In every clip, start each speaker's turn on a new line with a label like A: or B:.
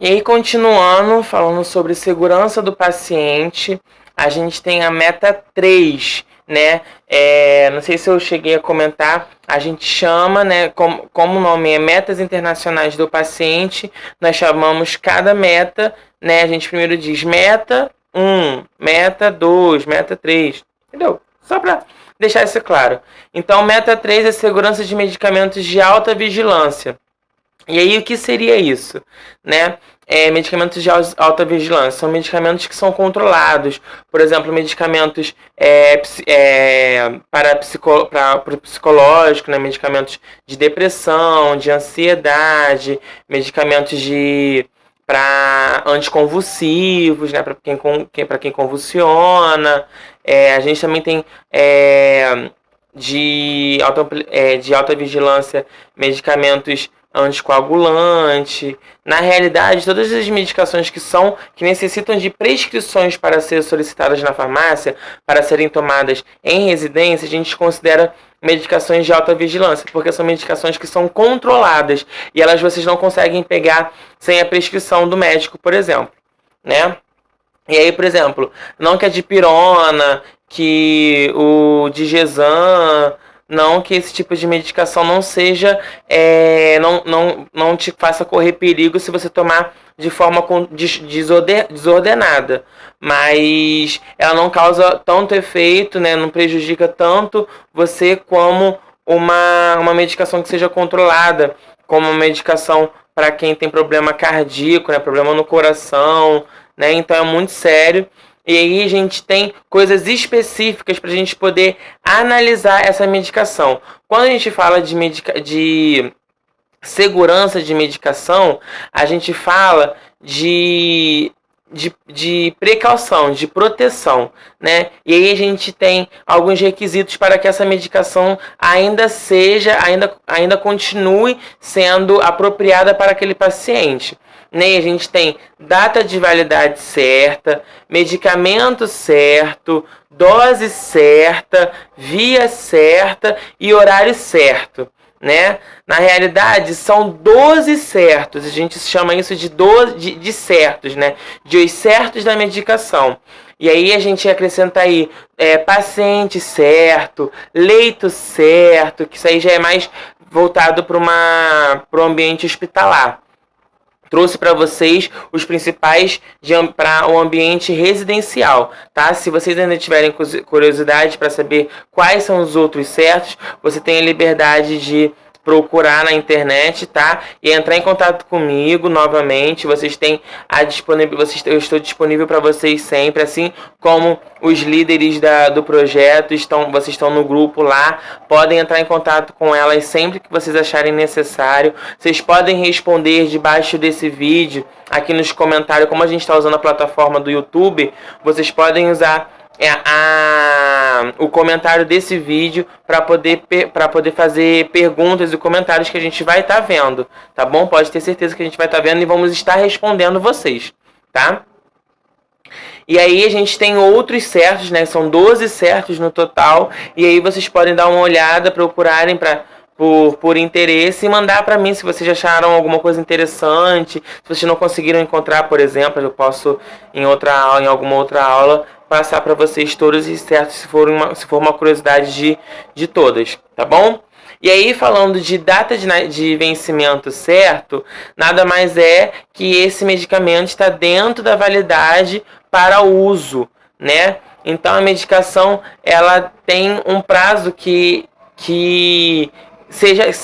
A: E aí, continuando, falando sobre segurança do paciente, a gente tem a meta 3, né? Não sei se eu cheguei a comentar, a gente chama, né, como o nome é Metas Internacionais do Paciente, nós chamamos cada meta, né? A gente primeiro diz meta 1, meta 2, meta 3, entendeu? Só para deixar isso claro. Então, meta 3 é segurança de medicamentos de alta vigilância. E aí, o que seria isso? Né? Medicamentos de alta vigilância são medicamentos que são controlados, por exemplo, medicamentos para o psicológico, né? Medicamentos de depressão, de ansiedade, medicamentos para anticonvulsivos, né? Para quem convulsiona. A gente também tem de alta vigilância medicamentos anticoagulante. Na realidade, todas as medicações que necessitam de prescrições para serem solicitadas na farmácia, para serem tomadas em residência, a gente considera medicações de alta vigilância, porque são medicações que são controladas e elas vocês não conseguem pegar sem a prescrição do médico, por exemplo, né? E aí, por exemplo, não que a dipirona, que o Digesan, não que esse tipo de medicação não seja, não te faça correr perigo se você tomar de forma desordenada. Mas ela não causa tanto efeito, né, não prejudica tanto você como uma medicação que seja controlada, como uma medicação para quem tem problema cardíaco, né, problema no coração, né, então é muito sério. E aí a gente tem coisas específicas para a gente poder analisar essa medicação. Quando a gente fala de segurança de medicação, a gente fala de precaução, de proteção, né? E aí a gente tem alguns requisitos para que essa medicação ainda continue sendo apropriada para aquele paciente. Né? A gente tem data de validade certa, medicamento certo, dose certa, via certa e horário certo. Né? Na realidade, são 12 certos. A gente chama isso de 12 de certos, né? De os certos da medicação. E aí a gente acrescenta aí paciente certo, leito certo, que isso aí já é mais voltado para o ambiente hospitalar. Trouxe para vocês os principais para o ambiente residencial, tá? Se vocês ainda tiverem curiosidade para saber quais são os outros certos, você tem a liberdade de procurar na internet, tá? E entrar em contato comigo novamente. Vocês têm eu estou disponível para vocês sempre, assim como os líderes do projeto vocês estão no grupo lá, podem entrar em contato com elas sempre que vocês acharem necessário. Vocês podem responder debaixo desse vídeo, aqui nos comentários, como a gente está usando a plataforma do YouTube, vocês podem usar o comentário desse vídeo para poder fazer perguntas e comentários que a gente vai estar vendo, tá bom? Pode ter certeza que a gente vai estar vendo e vamos estar respondendo vocês, tá? E aí a gente tem outros certos, né? São 12 certos no total. E aí vocês podem dar uma olhada, procurarem por interesse e mandar para mim se vocês acharam alguma coisa interessante. Se vocês não conseguiram encontrar, por exemplo, eu posso em alguma outra aula passar para vocês todos os certos se for uma curiosidade de todas, tá bom? E aí, falando de data de vencimento certo, nada mais é que esse medicamento está dentro da validade para uso, né? Então, a medicação, ela tem um prazo se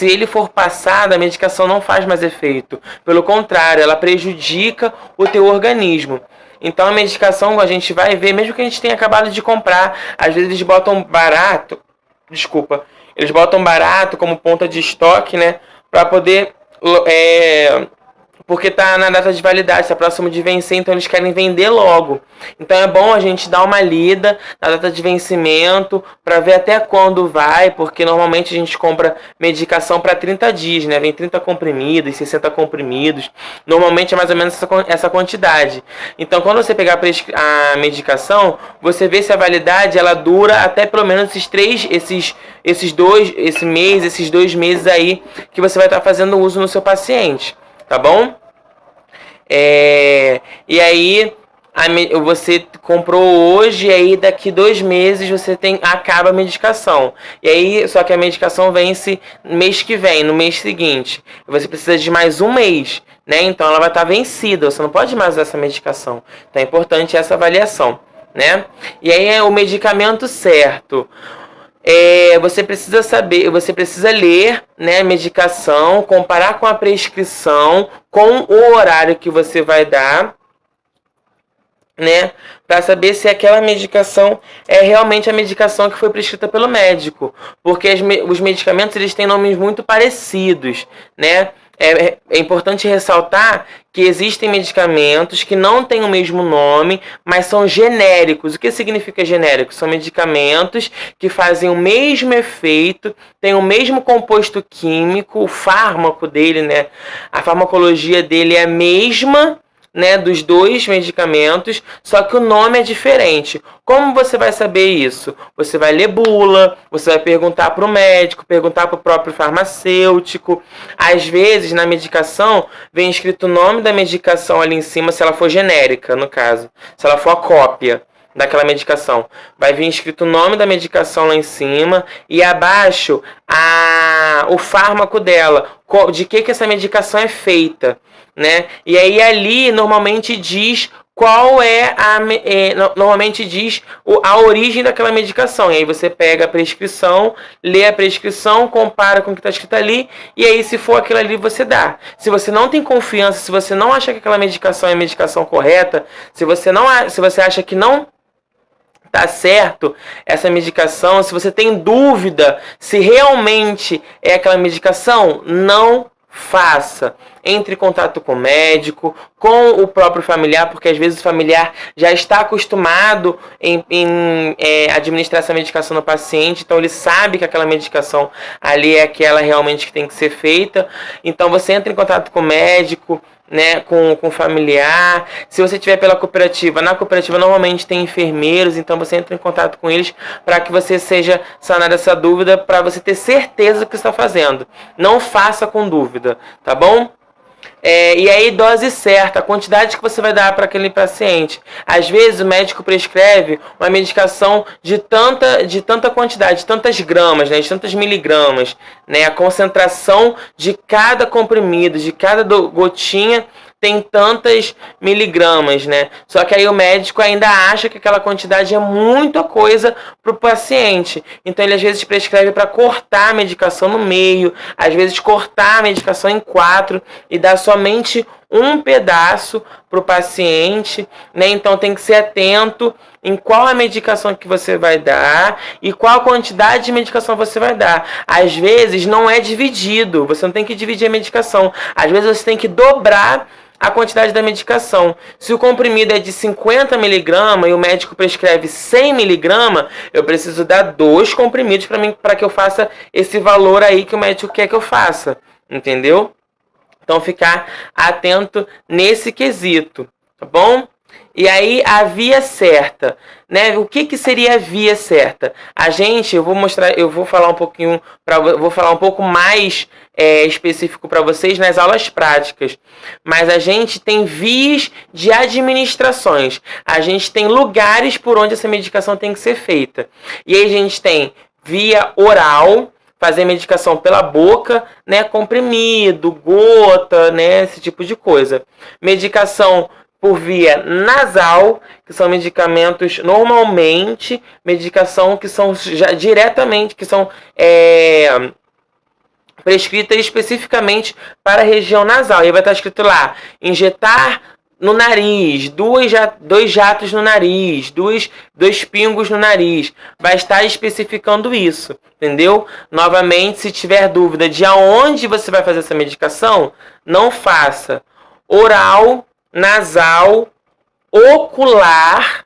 A: ele for passado, a medicação não faz mais efeito. Pelo contrário, ela prejudica o teu organismo. Então, a medicação, a gente vai ver, mesmo que a gente tenha acabado de comprar, às vezes eles botam barato, como ponta de estoque, né? Para poder porque tá na data de validade, está próximo de vencer, então eles querem vender logo. Então é bom a gente dar uma lida na data de vencimento para ver até quando vai, porque normalmente a gente compra medicação para 30 dias, né? Vem 30 comprimidos, 60 comprimidos. Normalmente é mais ou menos essa quantidade. Então quando você pegar a medicação, você vê se a validade ela dura até pelo menos esses 2 meses aí que você vai estar fazendo uso no seu paciente. Tá bom? E aí você comprou hoje, e aí daqui 2 meses acaba a medicação. E aí, só que a medicação vence mês que vem, no mês seguinte. Você precisa de mais um mês, né? Então ela vai estar vencida, você não pode mais usar essa medicação. Então é importante essa avaliação, né? E aí é o medicamento certo. Você precisa saber, você precisa ler, né, a medicação, comparar com a prescrição, com o horário que você vai dar, né, para saber se aquela medicação é realmente a medicação que foi prescrita pelo médico, porque os medicamentos eles têm nomes muito parecidos, né? É importante ressaltar que existem medicamentos que não têm o mesmo nome, mas são genéricos. O que significa genérico? São medicamentos que fazem o mesmo efeito, têm o mesmo composto químico, o fármaco dele, né? A farmacologia dele é a mesma, né, dos dois medicamentos, só que o nome é diferente. Como você vai saber isso? Você vai ler bula, você vai perguntar para o médico, perguntar para o próprio farmacêutico. Às vezes, na medicação, vem escrito o nome da medicação ali em cima, se ela for genérica, no caso. Se ela for a cópia daquela medicação. Vai vir escrito o nome da medicação lá em cima e abaixo o fármaco dela, de que essa medicação é feita, né? E aí ali normalmente diz qual normalmente diz a origem daquela medicação. E aí você pega a prescrição, lê a prescrição, compara com o que está escrito ali, e aí se for aquilo ali você dá. Se você não tem confiança, se você não acha que aquela medicação é a medicação correta, se você acha que não tá certo essa medicação, se você tem dúvida se realmente é aquela medicação, não faça. Entre em contato com o médico, com o próprio familiar, porque às vezes o familiar já está acostumado em administrar essa medicação no paciente, então ele sabe que aquela medicação ali é aquela realmente que tem que ser feita. Então você entra em contato com o médico, né, com o familiar. Se você estiver pela cooperativa, na cooperativa normalmente tem enfermeiros, então você entra em contato com eles para que você seja sanada essa dúvida, para você ter certeza do que está fazendo. Não faça com dúvida, tá bom? E aí, dose certa, a quantidade que você vai dar para aquele paciente. Às vezes o médico prescreve uma medicação de tanta quantidade, de tantas gramas, né, de tantas miligramas, né, a concentração de cada comprimido, de cada gotinha tem tantas miligramas, né? Só que aí o médico ainda acha que aquela quantidade é muita coisa para o paciente. Então ele às vezes prescreve para cortar a medicação no meio, às vezes cortar a medicação em 4 e dar somente um pedaço para o paciente, né? Então tem que ser atento em qual a medicação que você vai dar e qual a quantidade de medicação você vai dar. Às vezes não é dividido, você não tem que dividir a medicação. Às vezes você tem que dobrar a quantidade da medicação. Se o comprimido é de 50 miligramas e o médico prescreve 100 miligramas, eu preciso dar 2 comprimidos para que eu faça esse valor aí que o médico quer que eu faça. Entendeu? Então ficar atento nesse quesito, tá bom? E aí a via certa, né? O que seria a via certa? Eu vou falar um pouco mais específico para vocês nas aulas práticas. Mas a gente tem vias de administrações. A gente tem lugares por onde essa medicação tem que ser feita. E aí a gente tem via oral, fazer medicação pela boca, né, comprimido, gota, né, esse tipo de coisa. Medicação por via nasal, que são medicamentos normalmente, medicação que são já diretamente, que são prescritas especificamente para a região nasal. E vai estar escrito lá, injetar no nariz, dois jatos no nariz, dois pingos no nariz. Vai estar especificando isso, entendeu? Novamente, se tiver dúvida de aonde você vai fazer essa medicação, não faça. Oral, nasal, ocular,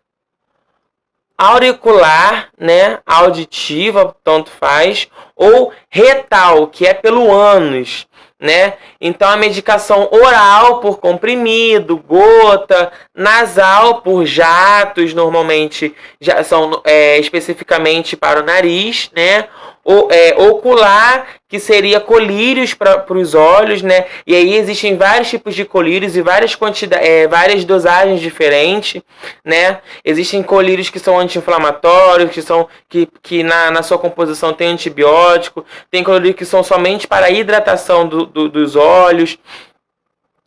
A: auricular, né, auditiva, tanto faz, ou retal, que é pelo ânus, né? Então a medicação oral por comprimido, gota, nasal por jatos, normalmente já são especificamente para o nariz, né? ocular, que seria colírios para os olhos, né? E aí existem vários tipos de colírios e várias dosagens diferentes, né? Existem colírios que são anti-inflamatórios, que na sua composição tem antibiótico, tem colírios que são somente para a hidratação dos olhos.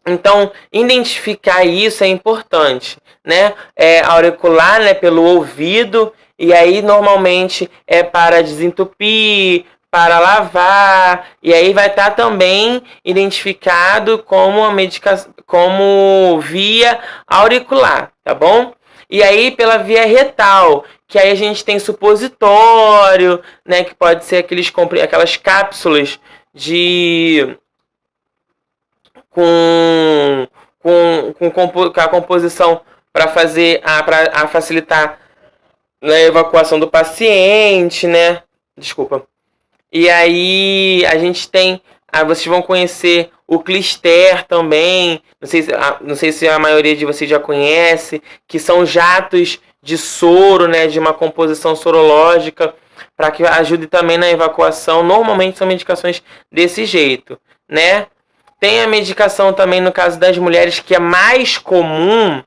A: Então, identificar isso é importante, né? Auricular, né, pelo ouvido, e aí normalmente é para desentupir, para lavar, e aí vai estar também identificado como como via auricular, tá bom? E aí pela via retal, que aí a gente tem supositório, né, que pode ser aquelas cápsulas de com a composição para facilitar a evacuação do paciente, né? Desculpa. E aí a gente tem, vocês vão conhecer o Clister também, não sei se a maioria de vocês já conhece, que são jatos de soro, né, de uma composição sorológica, para que ajude também na evacuação. Normalmente são medicações desse jeito, né? Tem a medicação também no caso das mulheres, que é mais comum,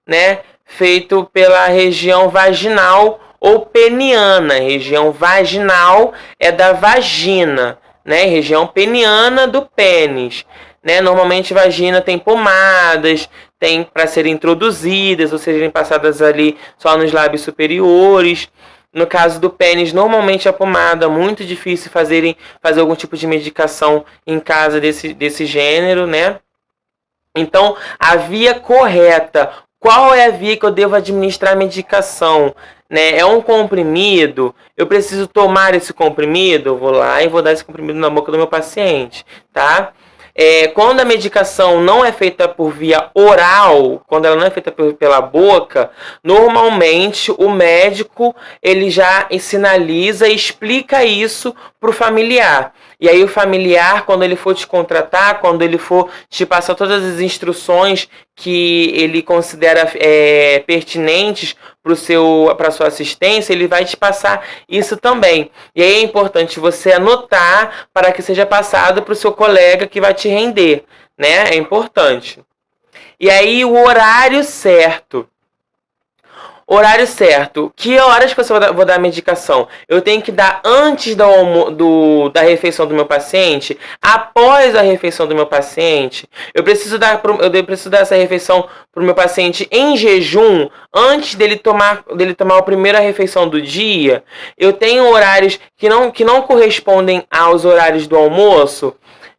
A: né, feito pela região vaginal ou peniana. Região vaginal é da vagina, né? Região peniana do pênis, né? Normalmente vagina tem pomadas, tem para serem introduzidas ou serem passadas ali só nos lábios superiores. No caso do pênis, normalmente a pomada, muito difícil fazer algum tipo de medicação em casa desse gênero, né? Então, a via correta, qual é a via que eu devo administrar a medicação? Né? É um comprimido, eu preciso tomar esse comprimido, eu vou lá e vou dar esse comprimido na boca do meu paciente, tá? Quando a medicação não é feita por via oral, quando ela não é feita pela boca, normalmente o médico ele já sinaliza e explica isso para o familiar. E aí o familiar, quando ele for te contratar, quando ele for te passar todas as instruções que ele considera pertinentes para sua assistência, ele vai te passar isso também. E aí é importante você anotar para que seja passado para o seu colega que vai te render, né? É importante. E aí o horário certo. Horário certo. Que horas que eu vou dar a medicação? Eu tenho que dar antes da refeição do meu paciente? Após a refeição do meu paciente? Eu preciso dar essa refeição para o meu paciente em jejum? Antes dele tomar a primeira refeição do dia? Eu tenho horários que não correspondem aos horários do almoço?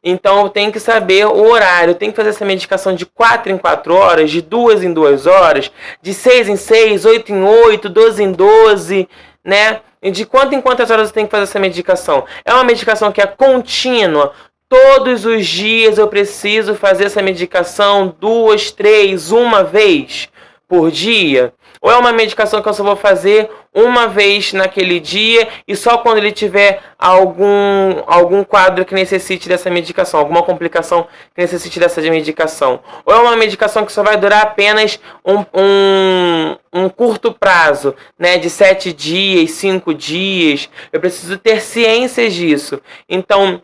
A: Então eu tenho que saber o horário, eu tenho que fazer essa medicação de 4 em 4 horas, de 2 em 2 horas, de 6 em 6, 8 em 8, 12 em 12, né? E de quanto em quantas horas eu tenho que fazer essa medicação? É uma medicação que é contínua, todos os dias eu preciso fazer essa medicação 2, 3, uma vez por dia? Ou é uma medicação que eu só vou fazer uma vez naquele dia e só quando ele tiver algum quadro que necessite dessa medicação, alguma complicação que necessite dessa medicação? Ou é uma medicação que só vai durar apenas um curto prazo, né, de 7 dias, 5 dias? Eu preciso ter ciências disso. Então,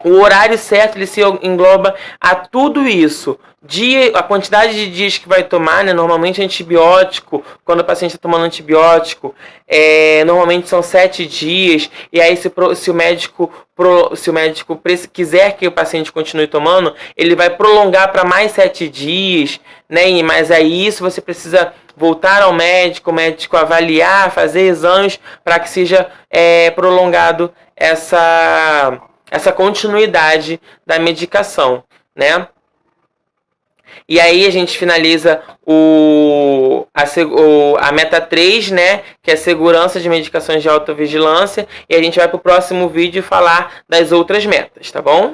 A: o horário certo ele se engloba a tudo isso. A quantidade de dias que vai tomar, né? Normalmente antibiótico, quando o paciente está tomando antibiótico, normalmente são 7 dias. E aí se o médico quiser que o paciente continue tomando, ele vai prolongar para mais 7 dias, né? Mas aí isso você precisa voltar ao médico, o médico avaliar, fazer exames para que seja prolongado essa continuidade da medicação, né? E aí a gente finaliza a meta 3, né? Que é segurança de medicações de autovigilância. E a gente vai para o próximo vídeo falar das outras metas, tá bom?